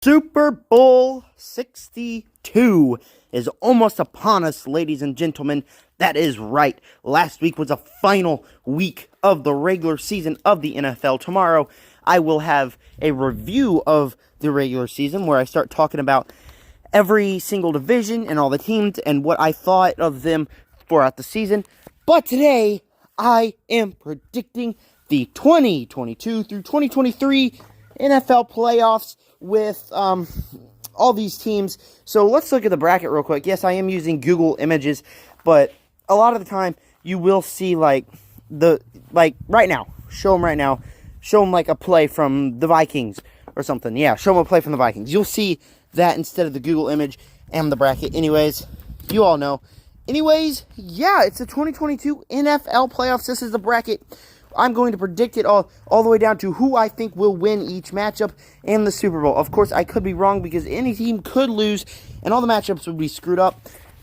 Super Bowl 62 is almost upon us, ladies and gentlemen. That is right. Last week was a final week of the regular season of the NFL. Tomorrow, I will have a review of the regular season where I start talking about every single division and all the teams and what I thought of them throughout the season. But today, I am predicting the 2022 through 2023 NFL playoffs with all these teams. So let's look at the bracket real quick. Yes, I am using Google Images, but a lot of the time you will see right now. Show them right now. Show them like a play from the Vikings or something. Yeah, show them a play from the Vikings. You'll see that instead of the Google image and the bracket. Anyways, you all know. Anyways, yeah, it's the 2022 NFL playoffs. This is the bracket. I'm going to predict it all the way down to who I think will win each matchup and the Super Bowl. Of course, I could be wrong because any team could lose and all the matchups would be screwed up.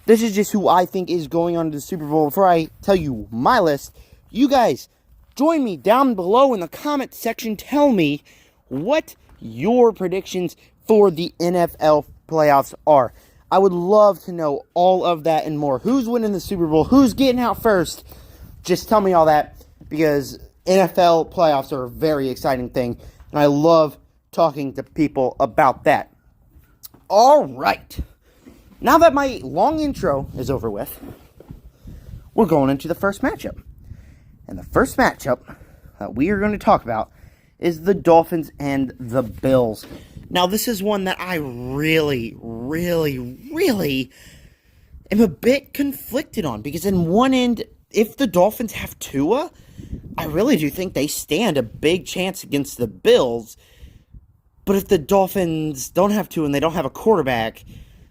This is just who I think is going on to the Super Bowl. Before I tell you my list, you guys join me down below in the comment section. Tell me what your predictions for the NFL playoffs are. I would love to know all of that and more. Who's winning the Super Bowl? Who's getting out first? Just tell me all that, because NFL playoffs are a very exciting thing, and I love talking to people about that. All right. Now that my long intro is over with, we're going into the first matchup. And the first matchup that we are going to talk about is the Dolphins and the Bills. Now, this is one that I really am a bit conflicted on, because in one end, if the Dolphins have Tua, I really do think they stand a big chance against the Bills. But if the Dolphins don't have Tua and they don't have a quarterback,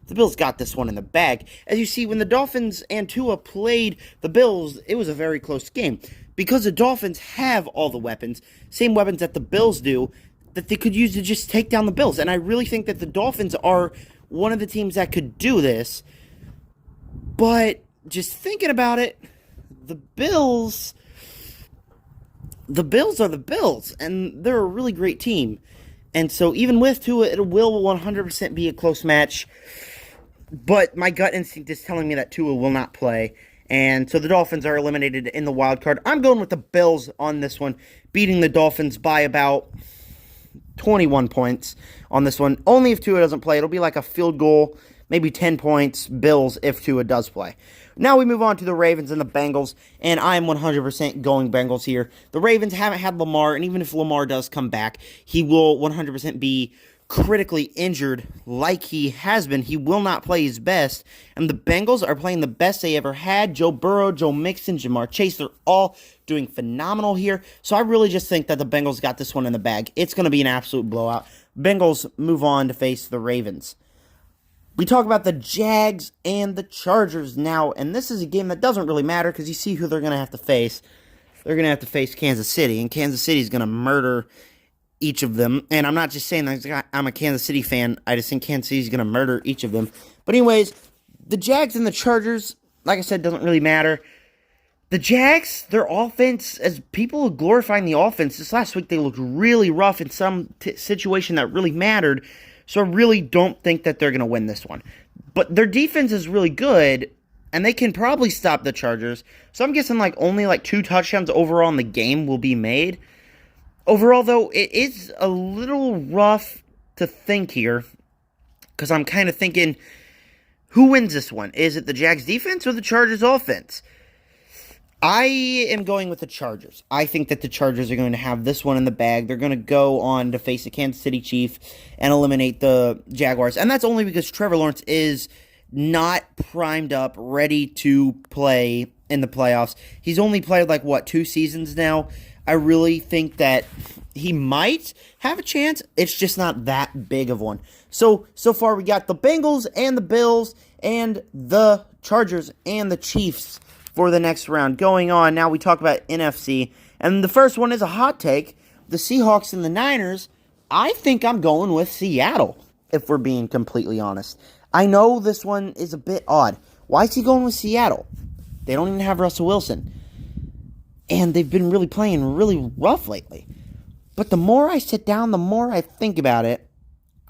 the Bills got this one in the bag. As you see, when the Dolphins and Tua played the Bills, it was a very close game. Because the Dolphins have all the weapons, same weapons that the Bills do, that they could use to just take down the Bills. And I really think that the Dolphins are one of the teams that could do this. But just thinking about it, the Bills are the Bills, and they're a really great team. And so even with Tua, it will 100% be a close match. But my gut instinct is telling me that Tua will not play. And so the Dolphins are eliminated in the wild card. I'm going with the Bills on this one, beating the Dolphins by about 21 points on this one. Only if Tua doesn't play. It'll be like a field goal, maybe 10 points, Bills, if Tua does play. Now we move on to the Ravens and the Bengals, and I'm 100% going Bengals here. The Ravens haven't had Lamar, and even if Lamar does come back, he will 100% be critically injured like he has been. He will not play his best, and the Bengals are playing the best they ever had. Joe Burrow, Joe Mixon, Jamar Chase, they're all doing phenomenal here. So I really just think that the Bengals got this one in the bag. It's going to be an absolute blowout. Bengals move on to face the Ravens. We talk about the Jags and the Chargers now, and this is a game that doesn't really matter because you see who they're going to have to face. They're going to have to face Kansas City, and Kansas City is going to murder each of them. And I'm not just saying that I'm a Kansas City fan. I just think Kansas City is going to murder each of them. But anyways, the Jags and the Chargers, like I said, doesn't really matter. The Jags, their offense, as people are glorifying the offense, this last week they looked really rough in some situation that really mattered. So I really don't think that they're going to win this one. But their defense is really good, and they can probably stop the Chargers. So I'm guessing only 2 touchdowns overall in the game will be made. Overall, though, it is a little rough to think here, because I'm kind of thinking, who wins this one? Is it the Jags defense or the Chargers offense? I am going with the Chargers. I think that the Chargers are going to have this one in the bag. They're going to go on to face the Kansas City Chiefs and eliminate the Jaguars. And that's only because Trevor Lawrence is not primed up, ready to play in the playoffs. He's only played 2 seasons now. I really think that he might have a chance. It's just not that big of one. So far we got the Bengals and the Bills and the Chargers and the Chiefs for the next round. Going on, now we talk about NFC. And the first one is a hot take. The Seahawks and the Niners. I think I'm going with Seattle, if we're being completely honest. I know this one is a bit odd. Why is he going with Seattle? They don't even have Russell Wilson. And they've been really playing really rough lately. But the more I sit down, the more I think about it,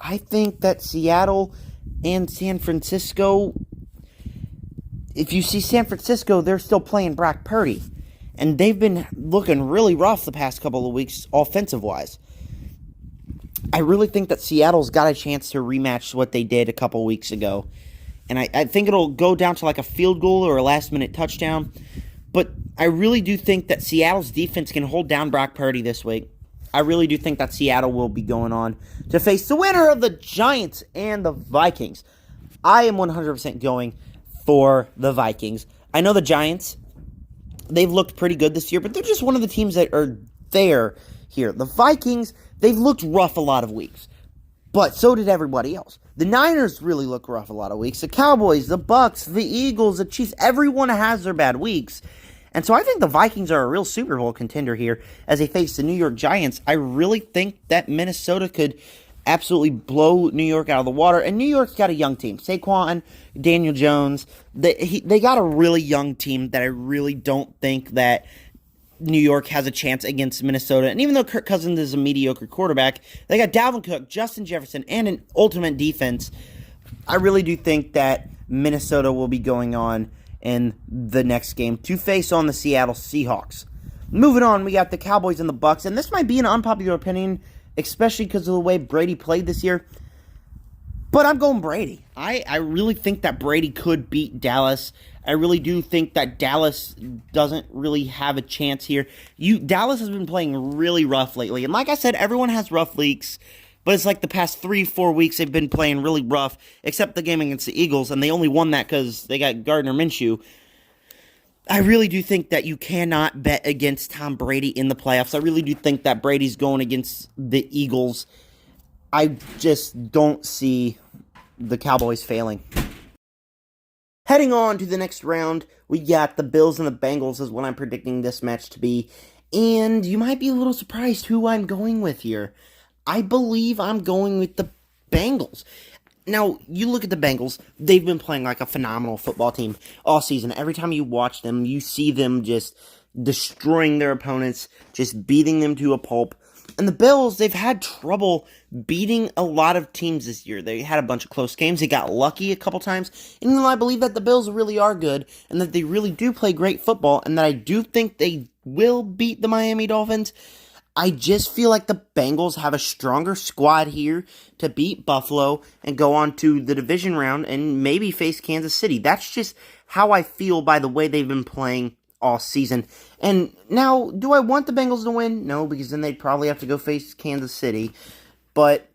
I think that Seattle and San Francisco, if you see San Francisco, they're still playing Brock Purdy. And they've been looking really rough the past couple of weeks, offensive-wise. I really think that Seattle's got a chance to rematch what they did a couple weeks ago. And I think it'll go down to like a field goal or a last-minute touchdown. But I really do think that Seattle's defense can hold down Brock Purdy this week. I really do think that Seattle will be going on to face the winner of the Giants and the Vikings. I am 100% going for the Vikings. I know the Giants, they've looked pretty good this year, but they're just one of the teams that are there here. The Vikings, they've looked rough a lot of weeks, but so did everybody else. The Niners really look rough a lot of weeks. The Cowboys, the Bucks, the Eagles, the Chiefs, everyone has their bad weeks. And so I think the Vikings are a real Super Bowl contender here as they face the New York Giants. I really think that Minnesota could absolutely blow New York out of the water. And New York's got a young team. Saquon, Daniel Jones, they got a really young team that I really don't think that New York has a chance against Minnesota. And even though Kirk Cousins is a mediocre quarterback, they got Dalvin Cook, Justin Jefferson, and an ultimate defense. I really do think that Minnesota will be going on in the next game to face on the Seattle Seahawks. Moving on, we got the Cowboys and the Bucks, and this might be an unpopular opinion, especially because of the way Brady played this year, but I'm going Brady. I really think that Brady could beat Dallas. I really do think that Dallas doesn't really have a chance here. Dallas has been playing really rough lately, and like I said, everyone has rough weeks. But it's like the past 3-4 weeks they've been playing really rough, except the game against the Eagles, and they only won that because they got Gardner Minshew. I really do think that you cannot bet against Tom Brady in the playoffs. I really do think that Brady's going against the Eagles. I just don't see the Cowboys failing. Heading on to the next round, we got the Bills and the Bengals is what I'm predicting this match to be. And you might be a little surprised who I'm going with here. I believe I'm going with the Bengals. Now, you look at the Bengals, they've been playing like a phenomenal football team all season. Every time you watch them, you see them just destroying their opponents, just beating them to a pulp. And the Bills, they've had trouble beating a lot of teams this year. They had a bunch of close games. They got lucky a couple times. And I believe that the Bills really are good and that they really do play great football and that I do think they will beat the Miami Dolphins. I just feel like the Bengals have a stronger squad here to beat Buffalo and go on to the division round and maybe face Kansas City. That's just how I feel by the way they've been playing all season. And now, do I want the Bengals to win? No, because then they'd probably have to go face Kansas City. But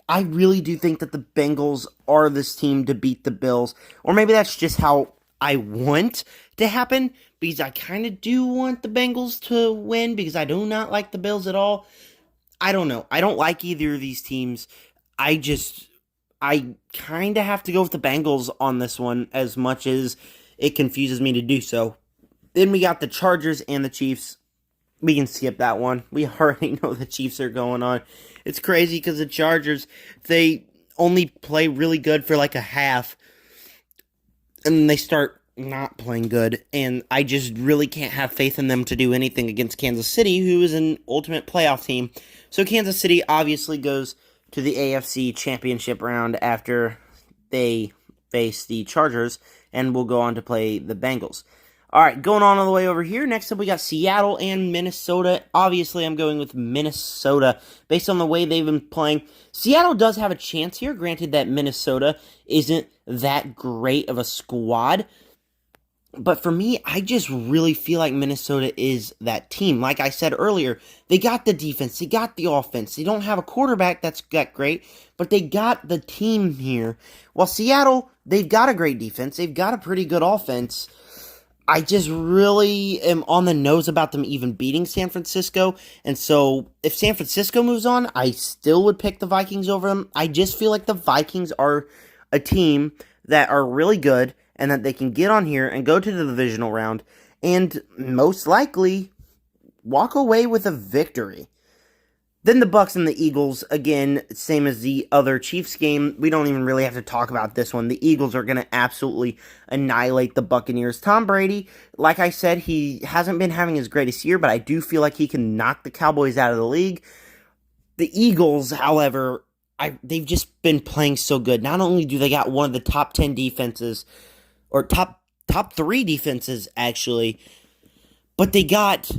I really do think that the Bengals are this team to beat the Bills. Or maybe that's just how I want to happen, because I kind of do want the Bengals to win, because I do not like the Bills at all. I don't know. I don't like either of these teams. I kind of have to go with the Bengals on this one, as much as it confuses me to do so. Then we got the Chargers and the Chiefs. We can skip that one. We already know the Chiefs are going on. It's crazy because the Chargers, they only play really good for like a half, and then they start not playing good, and I just really can't have faith in them to do anything against Kansas City, who is an ultimate playoff team. So Kansas City obviously goes to the AFC Championship round after they face the Chargers, and will go on to play the Bengals. Alright, going on all the way over here. Next up, we got Seattle and Minnesota. Obviously, I'm going with Minnesota based on the way they've been playing. Seattle does have a chance here, granted that Minnesota isn't that great of a squad. But for me, I just really feel like Minnesota is that team. Like I said earlier, they got the defense, they got the offense. They don't have a quarterback that's that great, but they got the team here. While Seattle, they've got a great defense, they've got a pretty good offense. I just really am on the nose about them even beating San Francisco. And so, if San Francisco moves on, I still would pick the Vikings over them. I just feel like the Vikings are a team that are really good, and that they can get on here and go to the divisional round, and most likely walk away with a victory. Then the Bucks and the Eagles, again, same as the other Chiefs game. We don't even really have to talk about this one. The Eagles are going to absolutely annihilate the Buccaneers. Tom Brady, like I said, he hasn't been having his greatest year, but I do feel like he can knock the Cowboys out of the league. The Eagles, however, they've just been playing so good. Not only do they got one of the top 10 defenses, or top 3 defenses actually, but they got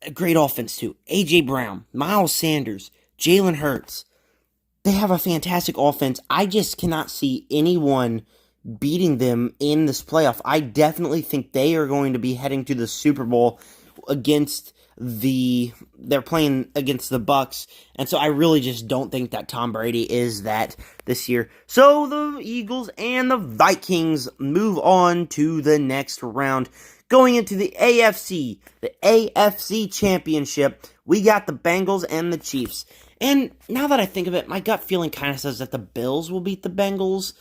a great offense too. AJ Brown, Miles Sanders, Jalen Hurts. They have a fantastic offense. I just cannot see anyone beating them in this playoff. I definitely think they are going to be heading to the Super Bowl against they're playing against the Bucks, and so I really just don't think that Tom Brady is that this year. So the Eagles and the Vikings move on to the next round. Going into the AFC Championship, we got the Bengals and the Chiefs. And now that I think of it, my gut feeling kind of says that the Bills will beat the Bengals.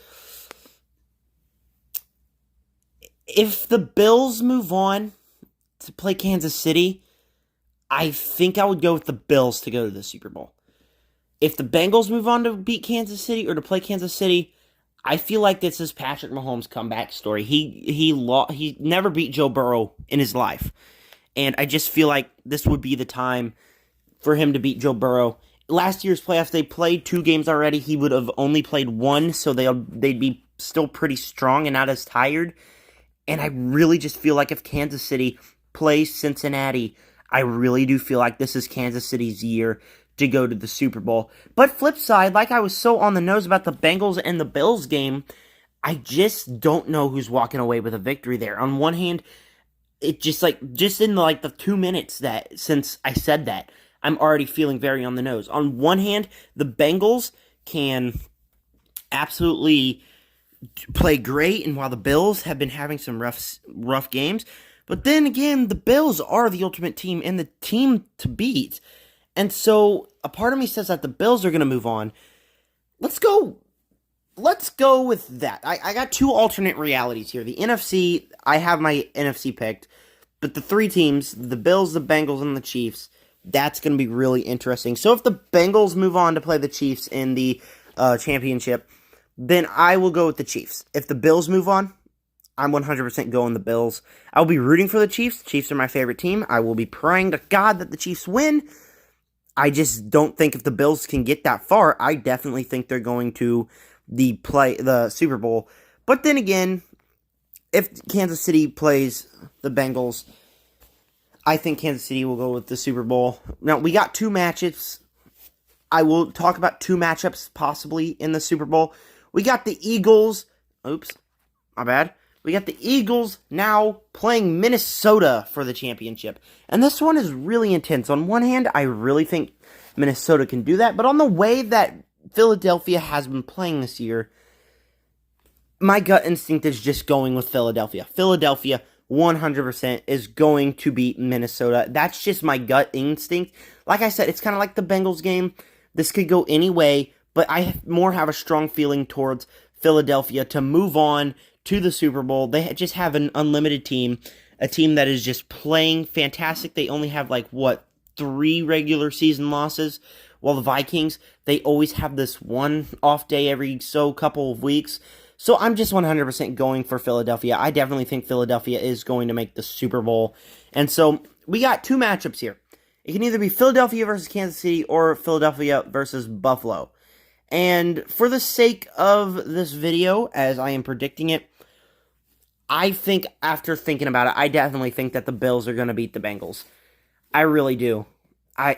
If the Bills move on to play Kansas City, I think I would go with the Bills to go to the Super Bowl. If the Bengals move on to beat Kansas City or to play Kansas City, I feel like this is Patrick Mahomes' comeback story. He never beat Joe Burrow in his life, and I just feel like this would be the time for him to beat Joe Burrow. Last year's playoffs, they played 2 games already. He would have only played 1, so they'd be still pretty strong and not as tired. And I really just feel like if Kansas City plays Cincinnati, I really do feel like this is Kansas City's year to go to the Super Bowl. But flip side, like I was so on the nose about the Bengals and the Bills game, I just don't know who's walking away with a victory there. On one hand, it just in the 2 minutes that since I said that, I'm already feeling very on the nose. On one hand, the Bengals can absolutely play great, and while the Bills have been having some rough games, but then again, the Bills are the ultimate team and the team to beat. And so a part of me says that the Bills are going to move on. Let's go with that. I got 2 alternate realities here. The NFC, I have my NFC picked, but the 3 teams, the Bills, the Bengals, and the Chiefs, that's going to be really interesting. So if the Bengals move on to play the Chiefs in the championship, then I will go with the Chiefs. If the Bills move on, I'm 100% going the Bills. I'll be rooting for the Chiefs. The Chiefs are my favorite team. I will be praying to God that the Chiefs win. I just don't think if the Bills can get that far, I definitely think they're going to the Super Bowl. But then again, if Kansas City plays the Bengals, I think Kansas City will go with the Super Bowl. Now, we got 2 matchups. I will talk about 2 matchups possibly in the Super Bowl. We got the Eagles. Oops, my bad. We got the Eagles now playing Minnesota for the championship. And this one is really intense. On one hand, I really think Minnesota can do that. But on the way that Philadelphia has been playing this year, my gut instinct is just going with Philadelphia. Philadelphia 100% is going to beat Minnesota. That's just my gut instinct. Like I said, it's kind of like the Bengals game. This could go any way, but I more have a strong feeling towards Philadelphia to move on to the Super Bowl. They just have an unlimited team, a team that is just playing fantastic. They only have 3 regular season losses, while the Vikings, they always have this one off day every couple of weeks. So I'm just 100% going for Philadelphia. I definitely think Philadelphia is going to make the Super Bowl. And so we got 2 matchups here. It can either be Philadelphia versus Kansas City or Philadelphia versus Buffalo. And for the sake of this video, as I am predicting it, I think after thinking about it, I definitely think that the Bills are going to beat the Bengals. I really do. I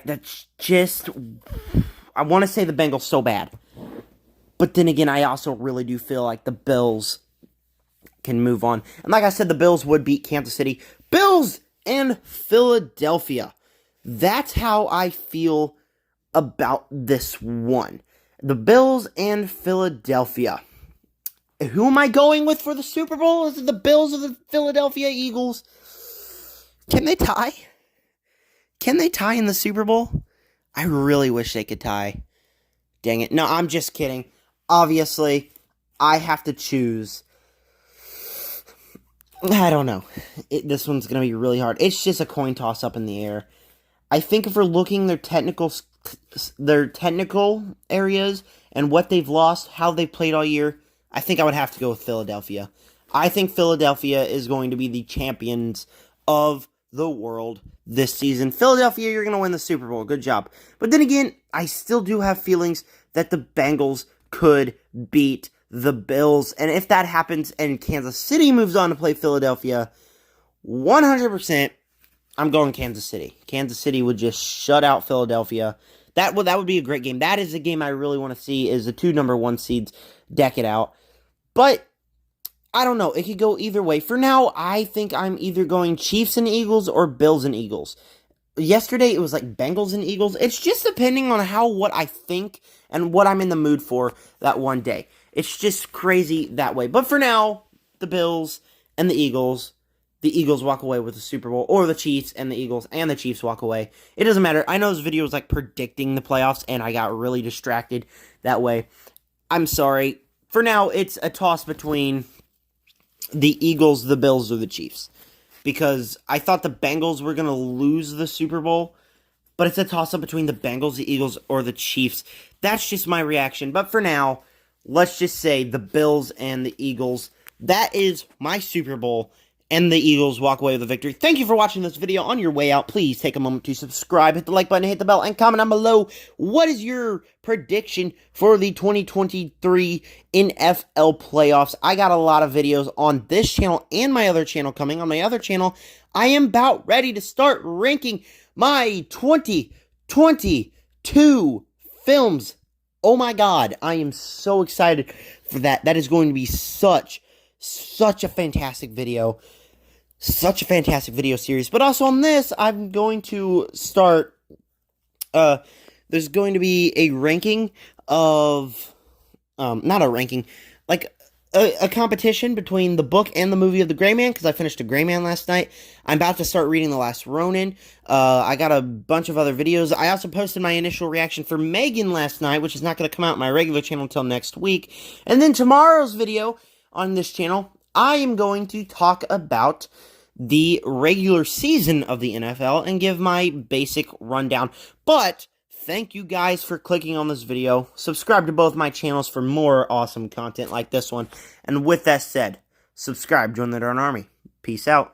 want to say the Bengals so bad. But then again, I also really do feel like the Bills can move on. And like I said, the Bills would beat Kansas City. Bills and Philadelphia. That's how I feel about this one. The Bills and Philadelphia. Who am I going with for the Super Bowl? Is it the Bills or the Philadelphia Eagles? Can they tie? Can they tie in the Super Bowl? I really wish they could tie. Dang it. No, I'm just kidding. Obviously, I have to choose. I don't know. This one's going to be really hard. It's just a coin toss up in the air. I think if we're looking their technical areas and what they've lost, how they've played all year, I think I would have to go with Philadelphia. I think Philadelphia is going to be the champions of the world this season. Philadelphia, you're going to win the Super Bowl. Good job. But then again, I still do have feelings that the Bengals could beat the Bills. And if that happens and Kansas City moves on to play Philadelphia, 100%, I'm going Kansas City. Kansas City would just shut out Philadelphia. That would be a great game. That is a game I really want to see, is the two number 1 seeds deck it out. But I don't know. It could go either way. For now, I think I'm either going Chiefs and Eagles or Bills and Eagles. Yesterday, it was like Bengals and Eagles. It's just depending on what I think and what I'm in the mood for that one day. It's just crazy that way. But for now, the Bills and the Eagles walk away with the Super Bowl, or the Chiefs and the Eagles and the Chiefs walk away. It doesn't matter. I know this video was like predicting the playoffs, and I got really distracted that way. I'm sorry. For now, it's a toss between the Eagles, the Bills, or the Chiefs. Because I thought the Bengals were going to lose the Super Bowl, but it's a toss-up between the Bengals, the Eagles, or the Chiefs. That's just my reaction. But for now, let's just say the Bills and the Eagles. That is my Super Bowl, and the Eagles walk away with a victory. Thank you for watching this video. On your way out, please take a moment to subscribe, hit the like button, hit the bell, and comment down below. What is your prediction for the 2023 NFL playoffs? I got a lot of videos on this channel and my other channel coming. On my other channel, I am about ready to start ranking my 2022 films. Oh my God, I am so excited for that. That is going to be such a fantastic video. Such a fantastic video series. But also on this, I'm going to start, there's going to be a ranking of, not a ranking, like a competition between the book and the movie of The Gray Man, because I finished The Gray Man last night. I'm about to start reading The Last Ronin. I got a bunch of other videos. I also posted my initial reaction for Megan last night, which is not going to come out on my regular channel until next week. And then tomorrow's video on this channel, I am going to talk about the regular season of the NFL and give my basic rundown. But thank you guys for clicking on this video. Subscribe to both my channels for more awesome content like this one. And with that said, subscribe, join the Darn Army. Peace out.